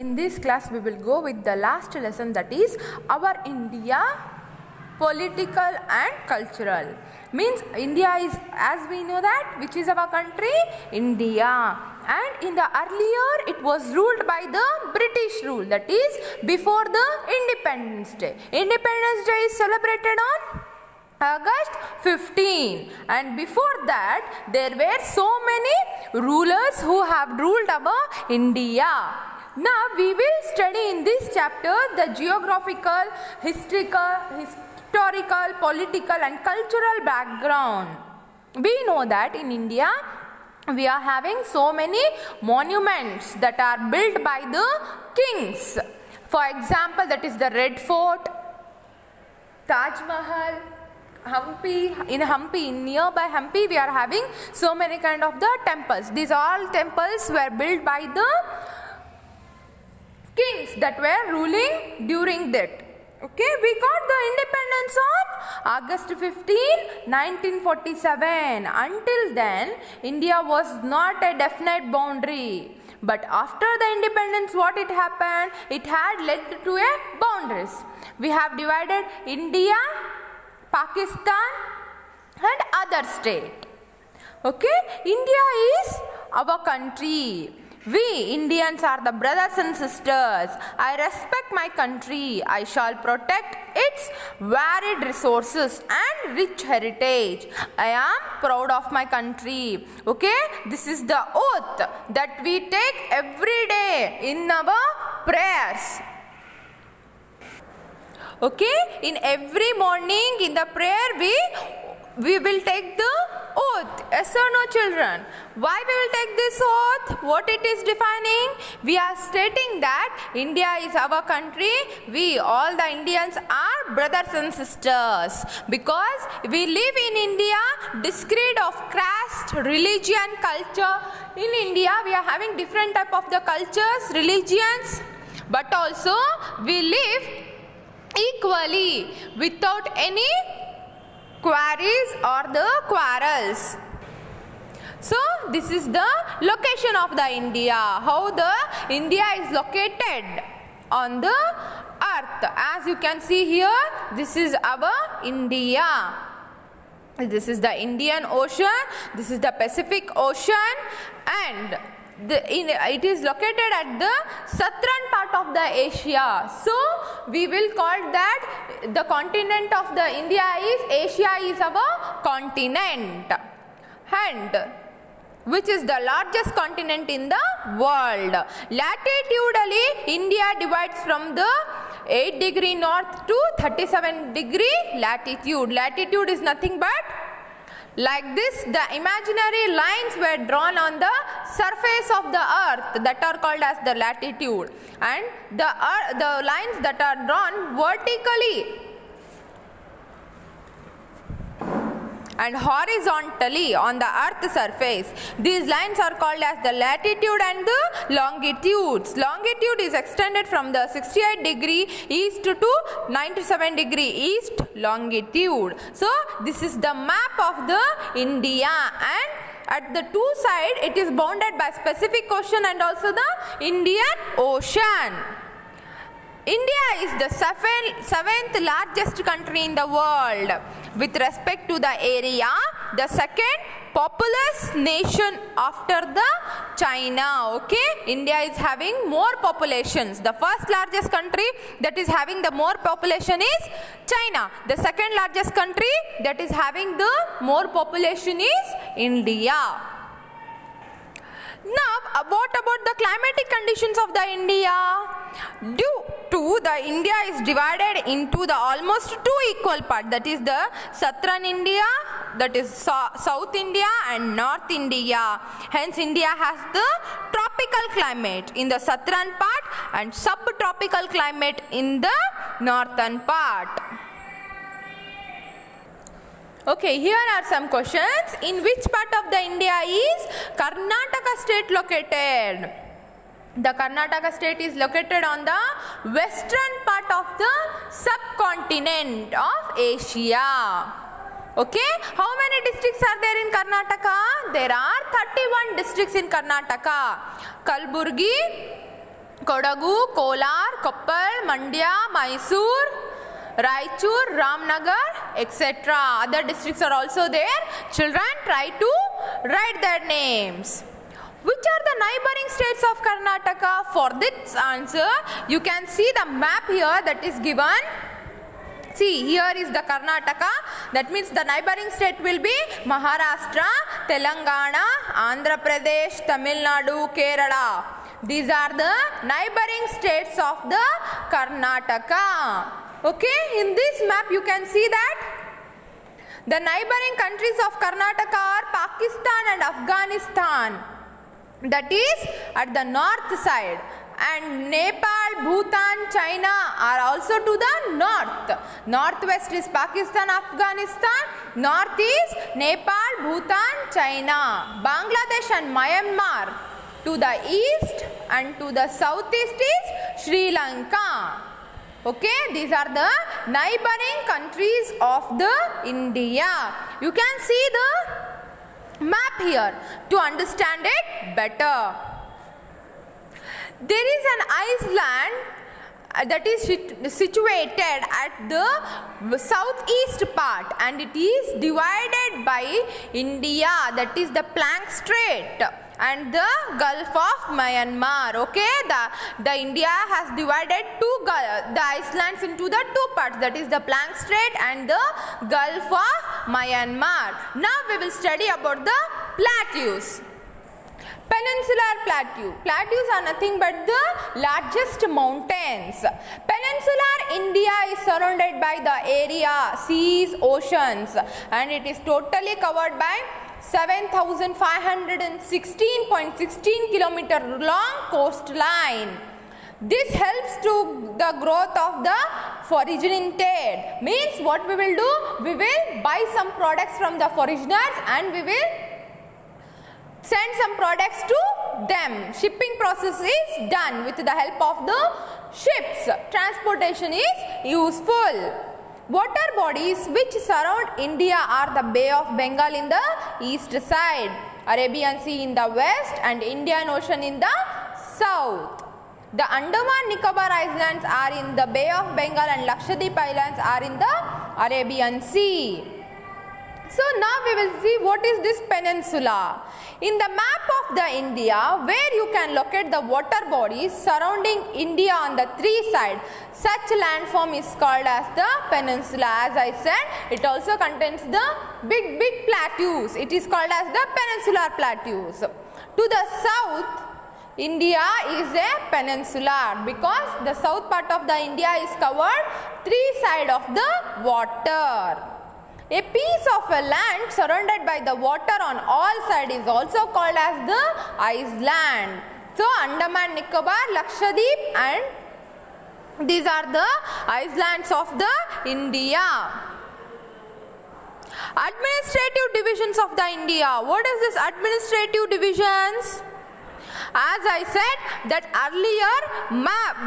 In this class we will go with the last lesson, that is our India political and cultural. Means India is, as we know that, which is our country? India. And in the earlier it was ruled by the British rule, that is before the Independence Day. Independence Day is celebrated on August 15, and before that there were so many rulers who have ruled our India. Now we will study in this chapter the geographical, historical, political and cultural background. We know that in India we are having so many monuments that are built by the kings. For example, that is the Red Fort, Taj Mahal, Hampi. In nearby Hampi we are having so many kind of the temples. These all temples were built by the kings that were ruling during that. Okay, we got the independence on August 15, 1947. Until then, India was not a definite boundary. But after the independence, what it happened? It had led to a boundaries. We have divided India, Pakistan and other state. Okay, India is our country. We Indians are the brothers and sisters. I respect my country. I shall protect its varied resources and rich heritage. I am proud of my country. Okay, this is the oath that we take every day in our prayers. Okay, in every morning in the prayer we will take the oath. Yes or no, children? Why we will take this oath? What it is defining? We are stating that India is our country. We all the Indians are brothers and sisters, because we live in India discrete of caste, religion, culture. In India we are having different type of the cultures, religions, but also we live equally without any quarries or the quarrels. So this is the location of the India, how the India is located on the earth. As you can see here, this is our India. This is the Indian Ocean, this is the Pacific Ocean, and it is located at the southern part of the Asia. So we will call that the continent of the India is Asia is our continent, and which is the largest continent in the world. Latitudinally, India divides from the 8° north to 37° latitude. Latitude is nothing but like this. The imaginary lines were drawn on the surface of the earth that are called as the latitude, and the lines that are drawn vertically and horizontally on the earth's surface, these lines are called as the latitude and the longitudes. Longitude is extended from the 68° east to 97° east longitude. So this is the map of the India, and at the two sides it is bounded by Pacific Ocean and also the Indian Ocean. India is the seventh largest country in the world with respect to the area, the second populous nation after the China. Okay, India is having more populations. The first largest country that is having the more population is China. The second largest country that is having the more population is India. Now, what about the climatic conditions of the India? Due to the India is divided into the almost two equal parts, that is the southern India, that is South India and North India. Hence India has the tropical climate in the southern part and subtropical climate in the northern part. Okay, here are some questions. In which part of the India is Karnataka state located? The Karnataka state is located on the western part of the subcontinent of Asia. Okay, how many districts are there in Karnataka? There are 31 districts in Karnataka. Kalburgi, Kodagu, Kolar, Koppal, Mandya, Mysore, Raichur, Ramnagar, etc. Other districts are also there. Children, try to write their names. Which are the neighboring states of Karnataka? For this answer, you can see the map here that is given. See, here is the Karnataka. That means the neighboring state will be Maharashtra, Telangana, Andhra Pradesh, Tamil Nadu, Kerala. These are the neighboring states of the Karnataka. Okay, in this map you can see that the neighboring countries of Karnataka are Pakistan and Afghanistan. That is at the north side. And Nepal, Bhutan, China are also to the north. Northwest is Pakistan, Afghanistan. North is Nepal, Bhutan, China. Bangladesh and Myanmar to the east, and to the southeast is Sri Lanka. Okay, these are the neighboring countries of the India. You can see the map here to understand it better. There is an island that is situated at the southeast part, and it is divided by India, that is the Plank Strait and the Gulf of Myanmar. Okay, the India has divided the islands into the two parts, that is the Plank Strait and the Gulf of Myanmar. Now we will study about the plateaus. Peninsular plateau. Plateaus are nothing but the largest mountains. Peninsular India is surrounded by the area, seas, oceans, and it is totally covered by 7,516.16 km long coastline. This helps to the growth of the foreign trade. Means what we will do? We will buy some products from the foreigners and we will send some products to them. Shipping process is done with the help of the ships. Transportation is useful. Water bodies which surround India are the Bay of Bengal in the east side, Arabian Sea in the west, and Indian Ocean in the south. The Andaman Nicobar Islands are in the Bay of Bengal and Lakshadweep Islands are in the Arabian Sea. So now we will see what is this peninsula. In the map of the India, where you can locate the water bodies surrounding India on the three sides, such landform is called as the peninsula. As I said, it also contains the big plateaus. It is called as the peninsular plateaus. To the south, India is a peninsula because the south part of the India is covered three sides of the water. A piece of a land surrounded by the water on all sides is also called as the island. So, Andaman, Nicobar, Lakshadweep, and these are the islands of the India. Administrative divisions of the India. What is this administrative divisions? As I said that earlier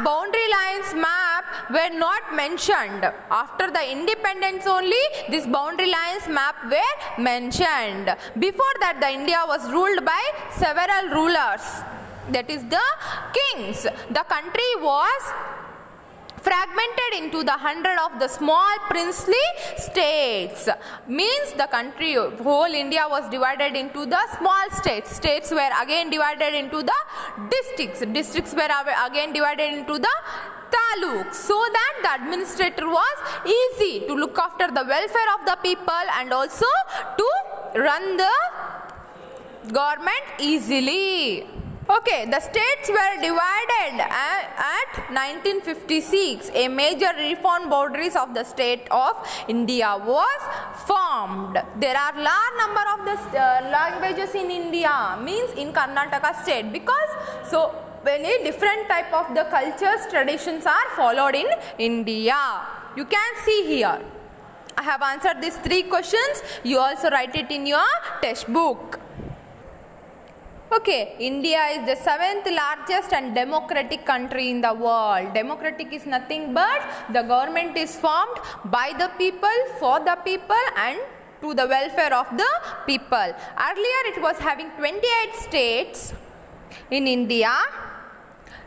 boundary lines map were not mentioned. After the independence only this boundary lines map were mentioned. Before that the India was ruled by several rulers, that is the kings. The country was fragmented into the 100 of the small princely states. Means the country, whole India was divided into the small states. States were again divided into the districts. Districts were again divided into the taluks, so that the administrator was easy to look after the welfare of the people and also to run the government easily. Okay, the states were divided at 1956. A major reform boundaries of the state of India was formed. There are large number of the languages in India, means in Karnataka state, because so many different type of the cultures, traditions are followed in India. You can see here. I have answered these 3 questions. You also write it in your textbook. Okay, India is the 7th largest and democratic country in the world. Democratic is nothing but the government is formed by the people, for the people and to the welfare of the people. Earlier it was having 28 states in India.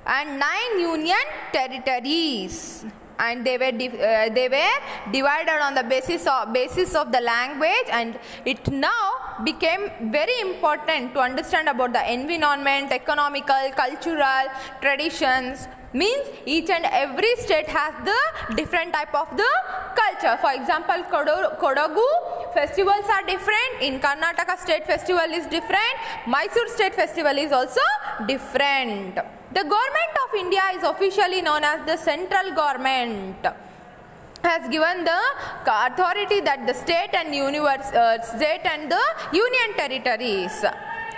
and 9 union territories. And they were divided on the basis of the language, and it now became very important to understand about the environment, economical, cultural traditions. Means each and every state has the different type of the culture. For example, Kodagu festivals are different. In Karnataka, state festival is different. Mysore state festival is also different. The government of India is officially known as the central government. Has given the authority that the state and the union territories.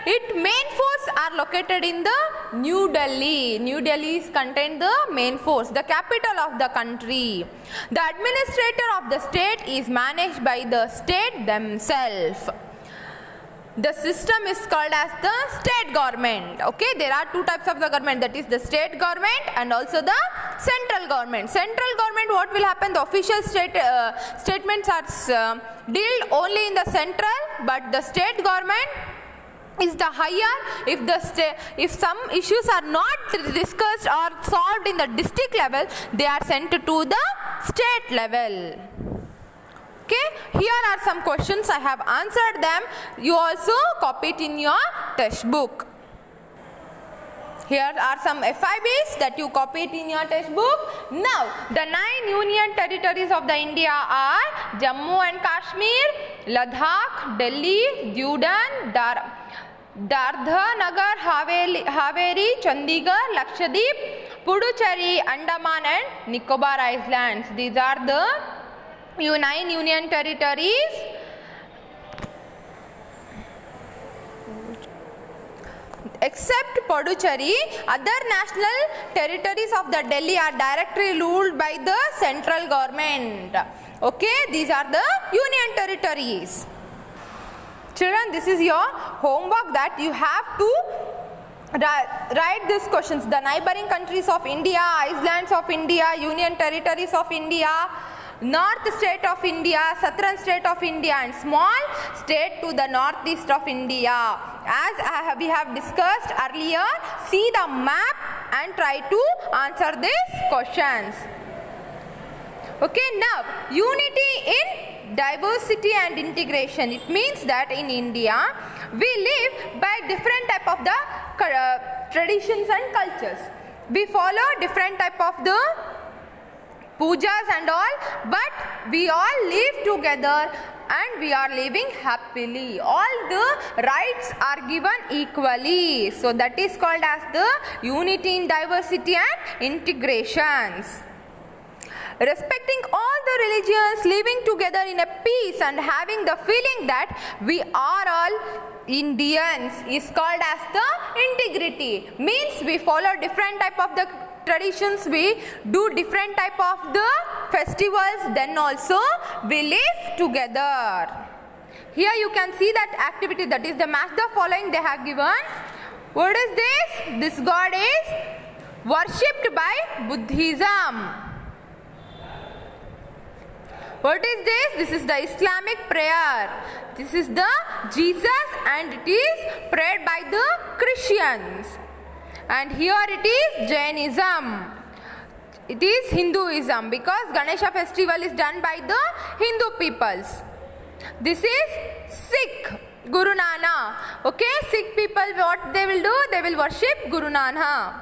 Its main force are located in the New Delhi. New Delhi contains the main force, the capital of the country. The administrator of the state is managed by the state themselves. The system is called as the state government. Okay, there are two types of the government, that is the state government and also the central government. Central government, what will happen? The official statements are dealt only in the central, but the state government is the higher. If some issues are not discussed or solved in the district level, they are sent to the state level. Okay, here are some questions. I have answered them. You also copy it in your textbook. Here are some FIBs that you copy it in your textbook. Now, the 9 union territories of the India are Jammu and Kashmir, Ladakh, Delhi, Dudan, Dardha Nagar, Haveri, Chandigarh, Lakshadweep, Puducherry, Andaman and Nicobar Islands. These are the 9 union territories. Except Puducherry, other national territories of the Delhi are directly ruled by the central government. Okay, these are the union territories. Children, this is your homework that you have to write these questions. The neighboring countries of India, islands of India, union territories of India, north state of India, southern state of India and small state to the northeast of India. As we have discussed earlier, see the map and try to answer these questions. Okay, now unity in diversity and integration. It means that in India we live by different type of the traditions and cultures. We follow different type of the pujas and all, but we all live together and we are living happily. All the rights are given equally. So that is called as the unity in diversity and integrations. Respecting all the religions, living together in a peace and having the feeling that we are all Indians is called as the integrity. Means we follow different type of the traditions, we do different type of the festivals, then also we live together. Here you can see that activity, that is the match the following they have given. What is this? This god is worshipped by Buddhism. What is this? This is the Islamic prayer. This is the Jesus and it is prayed by the Christians. And here it is Jainism. It is Hinduism because Ganesha festival is done by the Hindu peoples. This is Sikh, Guru Nanak. Okay, Sikh people, what they will do? They will worship Guru Nanak.